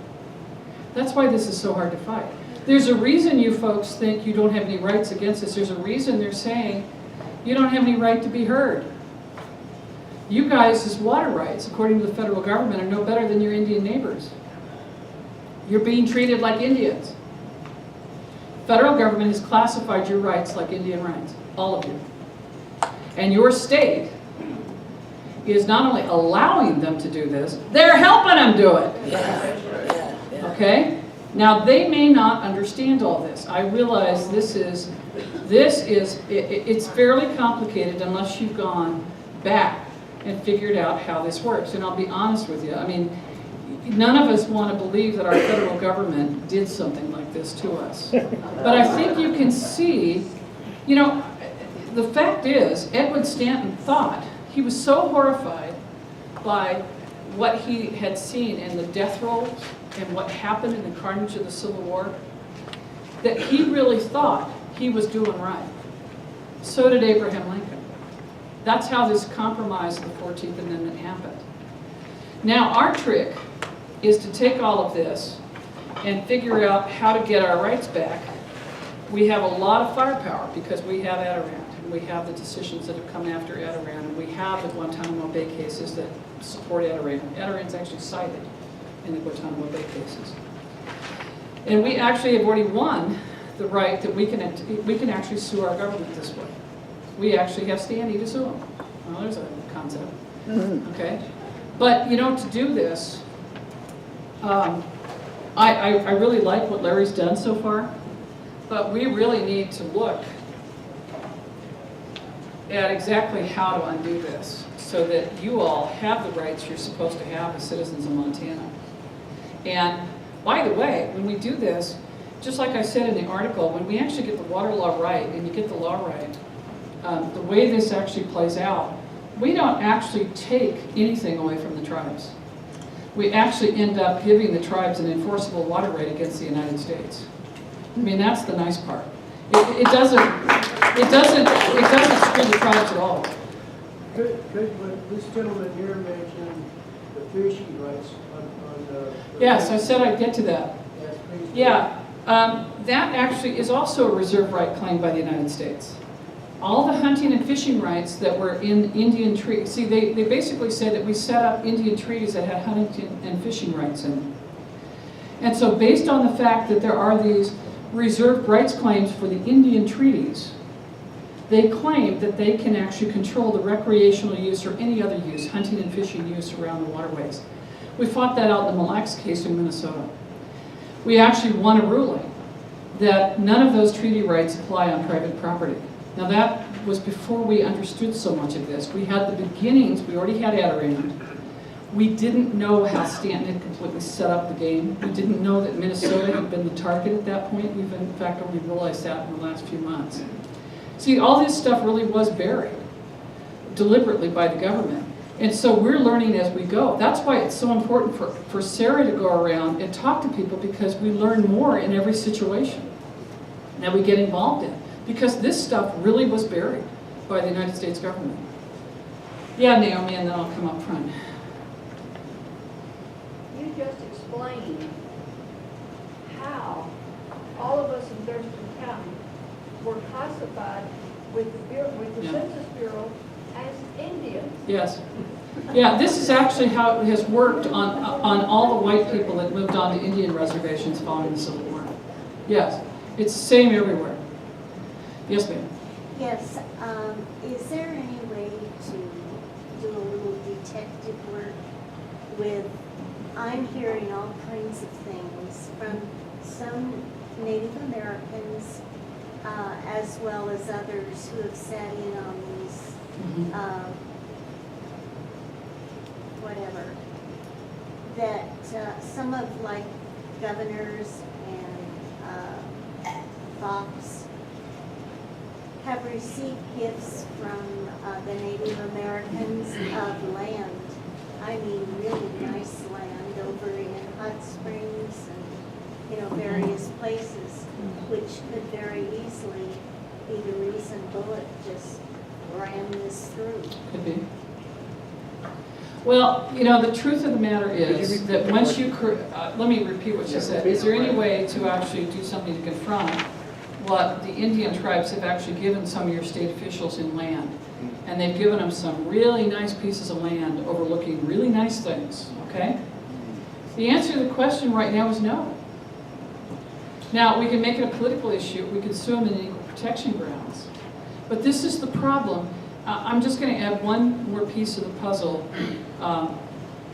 That's why this is so hard to fight. There's a reason you folks think you don't have any rights against this. There's a reason they're saying you don't have any right to be heard. You guys' water rights, according to the federal government, are no better than your Indian neighbors. You're being treated like Indians. Federal government has classified your rights like Indian rights, all of you. And your state is not only allowing them to do this, they're helping them do it. Okay? Now, they may not understand all this. I realize it's fairly complicated unless you've gone back and figured out how this works. And I'll be honest with you. I mean, none of us want to believe that our federal government did something like this to us. But I think you can see, you know, the fact is, Edwin Stanton thought, he was so horrified by what he had seen in the death rolls and what happened in the carnage of the Civil War, that he really thought he was doing right. So did Abraham Lincoln. That's how this compromise of the 14th Amendment happened. Now, our trick is to take all of this and figure out how to get our rights back. We have a lot of firepower because we have Adirond, and we have the decisions that have come after Adirond, and we have the Guantanamo Bay cases that support Adirond. Adirond's actually cited in the Guantanamo Bay cases. And we actually have already won the right that we can actually sue our government this way. We actually have standing to sue them. Well, there's a concept. Okay? But, you know, to do this, I really like what Larry's done so far, but we really need to look at exactly how to undo this so that you all have the rights you're supposed to have as citizens of Montana. And by the way, when we do this, just like I said in the article, when we actually get the water law right, and you get the law right, the way this actually plays out, we don't actually take anything away from the tribes. We actually end up giving the tribes an enforceable water right against the United States. I mean, that's the nice part. It doesn't screw the tribes at all. Could this gentleman here mention the fishing rights on the... Yes, I said I'd get to that. Yes, please. Yeah, that actually is also a reserve right claimed by the United States. All the hunting and fishing rights that were in Indian treaties, see, they basically said that we set up Indian treaties that had hunting and fishing rights in them. And so based on the fact that there are these reserved rights claims for the Indian treaties, they claim that they can actually control the recreational use or any other use, hunting and fishing use around the waterways. We fought that out in the Mille Lacs case in Minnesota. We actually won a ruling that none of those treaty rights apply on private property. Now that was before we understood so much of this. We had the beginnings, we already had Adirond. We didn't know how Stanton had completely set up the game. We didn't know that Minnesota had been the target at that point. We've in fact only realized that in the last few months. See, all this stuff really was buried deliberately by the government. And so we're learning as we go. That's why it's so important for CERA to go around and talk to people, because we learn more in every situation that we get involved in. Because this stuff really was buried by the United States government. Yeah, Naomi, and then I'll come up front. You just explained how all of us in Thurston County were classified with the Yeah. Census Bureau as Indians. Yes. Yeah, this is actually how it has worked on all the white people that moved on to Indian reservations following the Civil War. Yes, it's the same everywhere. Yes, ma'am. Yes, is there any way to do a little detective with, I'm hearing all kinds of things from some Native Americans, as well as others who have sat in on these, whatever, that some of like governors and Fox have received gifts from the Native Americans of land. I mean, really nice land over in Hot Springs and, various places, which could very easily be the reason Bullitt just ran this through. Could be. Well, the truth of the matter is that once you, let me repeat what she said. Is there any way to actually do something to confront what the Indian tribes have actually given some of your state officials in land? And they've given them some really nice pieces of land overlooking really nice things, okay? The answer to the question right now is no. Now, we can make it a political issue. We could sue them in equal protection grounds. But this is the problem. I'm just going to add one more piece of the puzzle.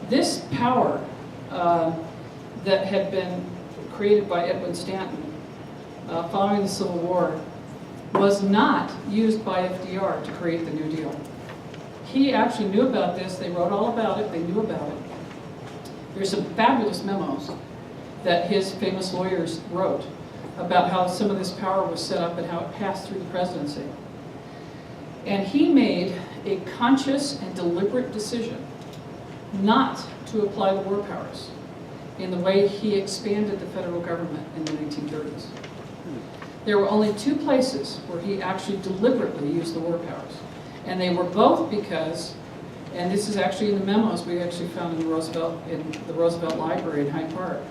This power that had been created by Edwin Stanton following the Civil War was not used by FDR to create the New Deal. He actually knew about this. They wrote all about it. They knew about it. There's some fabulous memos that his famous lawyers wrote about how some of this power was set up and how it passed through the presidency. And he made a conscious and deliberate decision not to apply the war powers in the way he expanded the federal government in the 1930s. There were only two places where he actually deliberately used the war powers. And they were both because, and this is actually in the memos we actually found in the Roosevelt Library in Hyde Park.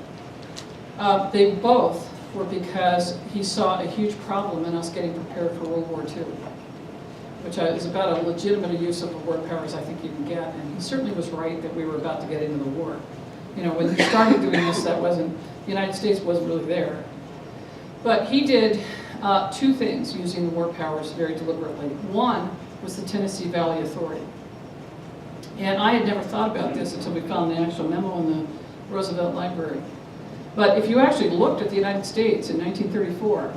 They both were because he saw a huge problem in us getting prepared for World War II, which is about a legitimate use of the war powers I think you can get. And he certainly was right that we were about to get into the war. When he started doing this, the United States wasn't really there. But he did two things using the war powers very deliberately. One was the Tennessee Valley Authority. And I had never thought about this until we found the actual memo in the Roosevelt Library. But if you actually looked at the United States in 1934,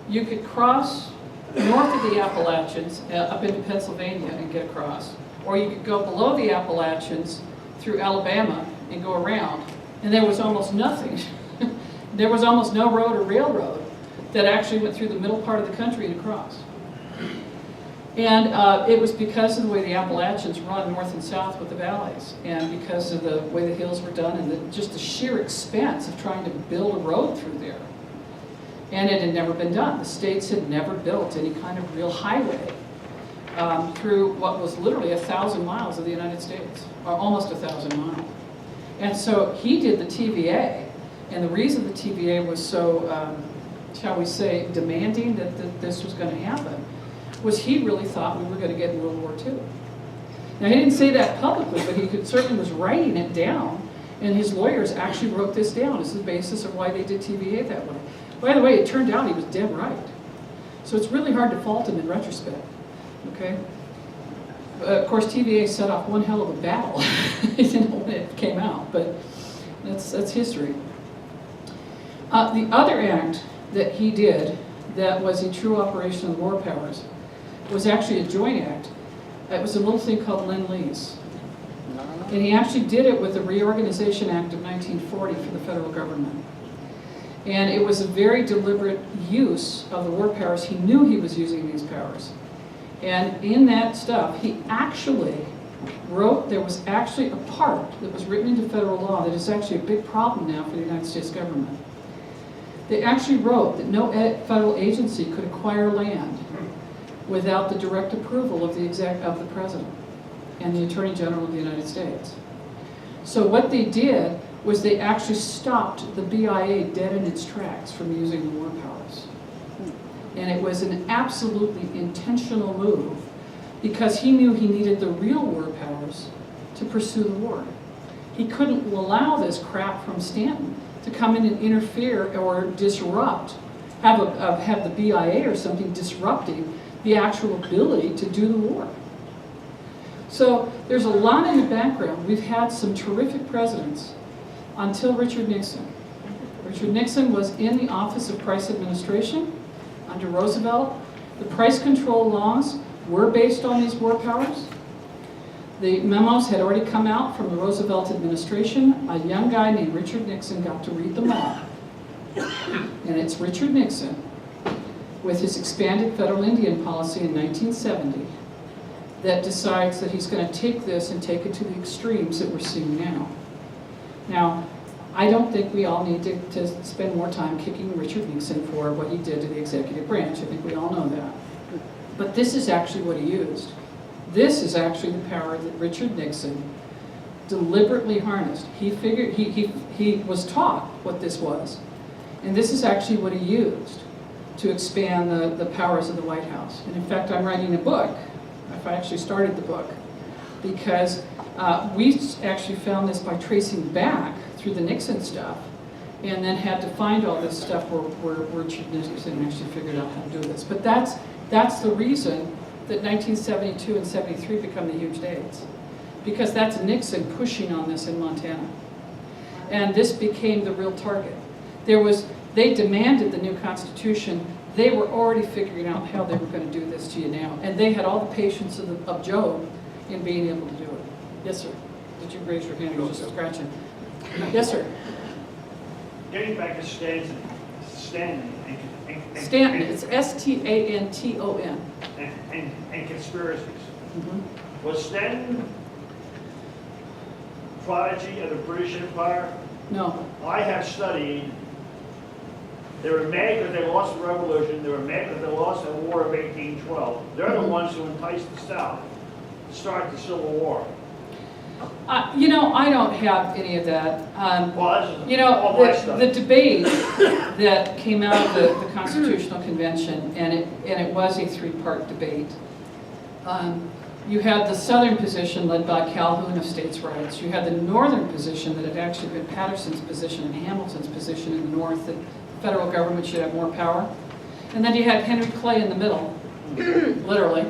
you could cross north of the Appalachians up into Pennsylvania and get across. Or you could go below the Appalachians through Alabama and go around. And there was almost nothing. There was almost no road or railroad that actually went through the middle part of the country to cross. And it was because of the way the Appalachians run north and south with the valleys, and because of the way the hills were done, and just the sheer expense of trying to build a road through there. And it had never been done. The states had never built any kind of real highway through what was literally 1,000 miles of the United States, or almost 1,000 miles. And so he did the TVA, and the reason the TVA was so, shall we say, demanding that this was going to happen was he really thought we were going to get in World War II. Now, he didn't say that publicly, but he certainly was writing it down, and his lawyers actually wrote this down as the basis of why they did TVA that way. By the way, it turned out he was dead right. So it's really hard to fault him in retrospect, okay? Of course, TVA set off one hell of a battle when it came out, but that's history. The other act that he did that was a true operation of the war powers was actually a joint act. It was a little thing called Lend-Lease. And he actually did it with the Reorganization Act of 1940 for the federal government. And it was a very deliberate use of the war powers. He knew he was using these powers. And in that stuff, he actually wrote, there was actually a part that was written into federal law that is actually a big problem now for the United States government. They actually wrote that no federal agency could acquire land without the direct approval of the President and the Attorney General of the United States. So what they did was they actually stopped the BIA dead in its tracks from using the war powers. And it was an absolutely intentional move because he knew he needed the real war powers to pursue the war. He couldn't allow this crap from Stanton to come in and interfere or disrupt, have the BIA or something disrupting the actual ability to do the war. So there's a lot in the background. We've had some terrific presidents until Richard Nixon. Richard Nixon was in the Office of Price Administration under Roosevelt. The price control laws were based on these war powers. The memos had already come out from the Roosevelt administration. A young guy named Richard Nixon got to read them all. And it's Richard Nixon, with his expanded federal Indian policy in 1970, that decides that he's going to take this and take it to the extremes that we're seeing now. Now, I don't think we all need to spend more time kicking Richard Nixon for what he did to the executive branch. I think we all know that. But this is actually what he used. This is actually the power that Richard Nixon deliberately harnessed. He figured, he was taught what this was. And this is actually what he used to expand the powers of the White House. And in fact, I'm writing a book. I actually started the book because we actually found this by tracing back through the Nixon stuff, and then had to find all this stuff where Richard Nixon actually figured out how to do this. But that's the reason that 1972 and 73 become the huge dates, because that's Nixon pushing on this in Montana. And this became the real target. They demanded the new Constitution. They were already figuring out how they were going to do this to you now. And they had all the patience of Job in being able to do it. Yes, sir. Did you raise your hand? You were just scratching. Yes, sir. Getting back to Stanton. Stanton, it's S-T-A-N-T-O-N. And conspiracies. Mm-hmm. Was Stanton prodigy of the British Empire? No. I have studied. They were mad because they lost the Revolution. They were mad because they lost the War of 1812. They're the ones who enticed the South to start the Civil War. You know, I don't have any of that. Well, You know, the debate that came out of the Constitutional Convention, and it was a three-part debate. You had the southern position led by Calhoun of states' rights. You had the northern position that had actually been Patterson's position and Hamilton's position in the north, that the federal government should have more power. And then you had Henry Clay in the middle, literally,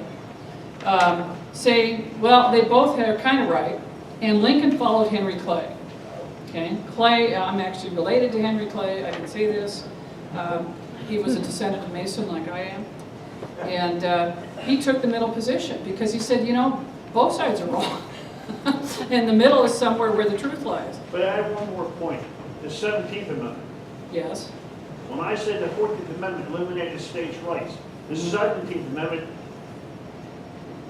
saying, well, they both are kind of right. And Lincoln followed Henry Clay. Okay, Clay, I'm actually related to Henry Clay, I can say this. He was a descendant of Mason like I am. And he took the middle position because he said, you know, both sides are wrong. And the middle is somewhere where the truth lies. But I have one more point. The 17th Amendment. Yes. When I said the 14th Amendment eliminated states' rights, the 17th Amendment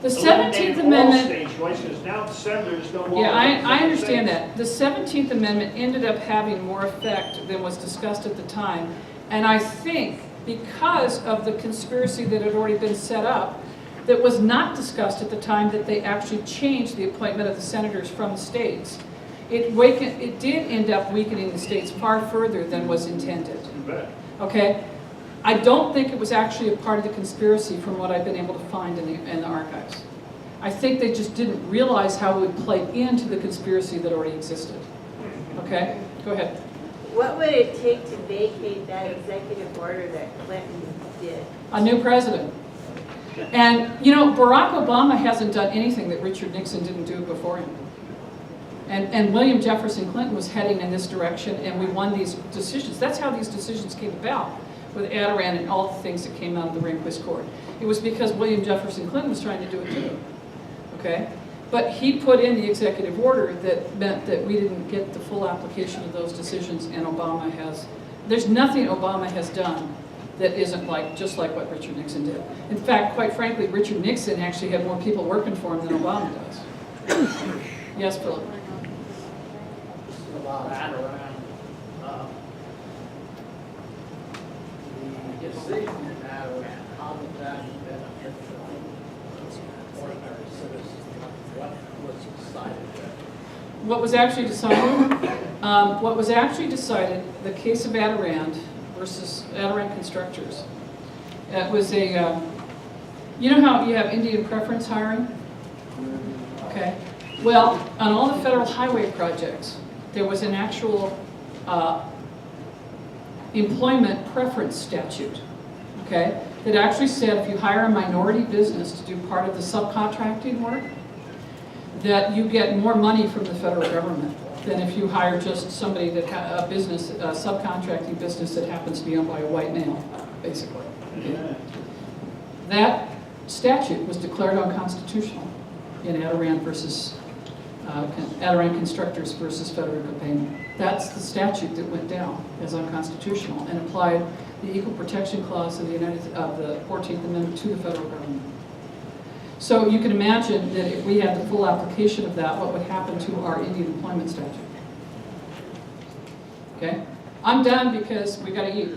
The 17th Amendment. All states' rights, because now the senators no longer. Yeah, I understand that. The 17th Amendment ended up having more effect than was discussed at the time. And I think because of the conspiracy that had already been set up, that was not discussed at the time, that they actually changed the appointment of the senators from the states. It did end up weakening the states far further than was intended. You bet. Okay? I don't think it was actually a part of the conspiracy from what I've been able to find in the archives. I think they just didn't realize how it would play into the conspiracy that already existed. Okay? Go ahead. What would it take to vacate that executive order that Clinton did? A new president. And, you know, Barack Obama hasn't done anything that Richard Nixon didn't do before him. And William Jefferson Clinton was heading in this direction, and we won these decisions. That's how these decisions came about, with Adirondack and all the things that came out of the Rehnquist Court. It was because William Jefferson Clinton was trying to do it too. Okay? But he put in the executive order that meant that we didn't get the full application of those decisions, and Obama has. There's nothing Obama has done that isn't just like what Richard Nixon did. In fact, quite frankly, Richard Nixon actually had more people working for him than Obama does. Yes, Philip? This is about Adirondack. The decision in Adirondack, how did that benefit the ordinary citizens? What was decided there? What was actually decided? What was actually decided, the case of Adirondack versus Adirondack Constructors. It was a, you know how you have Indian preference hiring? Okay. Well, on all the federal highway projects, there was an actual employment preference statute, okay, that actually said if you hire a minority business to do part of the subcontracting work, that you get more money from the federal government than if you hire just somebody that a business, a subcontracting business that happens to be owned by a white male, basically. Okay? That statute was declared unconstitutional in Adirondack versus Adirondack Constructors versus Federico Pena. That's the statute that went down as unconstitutional and applied the Equal Protection Clause of the 14th Amendment to the federal government. So you can imagine that if we had the full application of that, what would happen to our Indian employment statute? Okay? I'm done because we got to eat.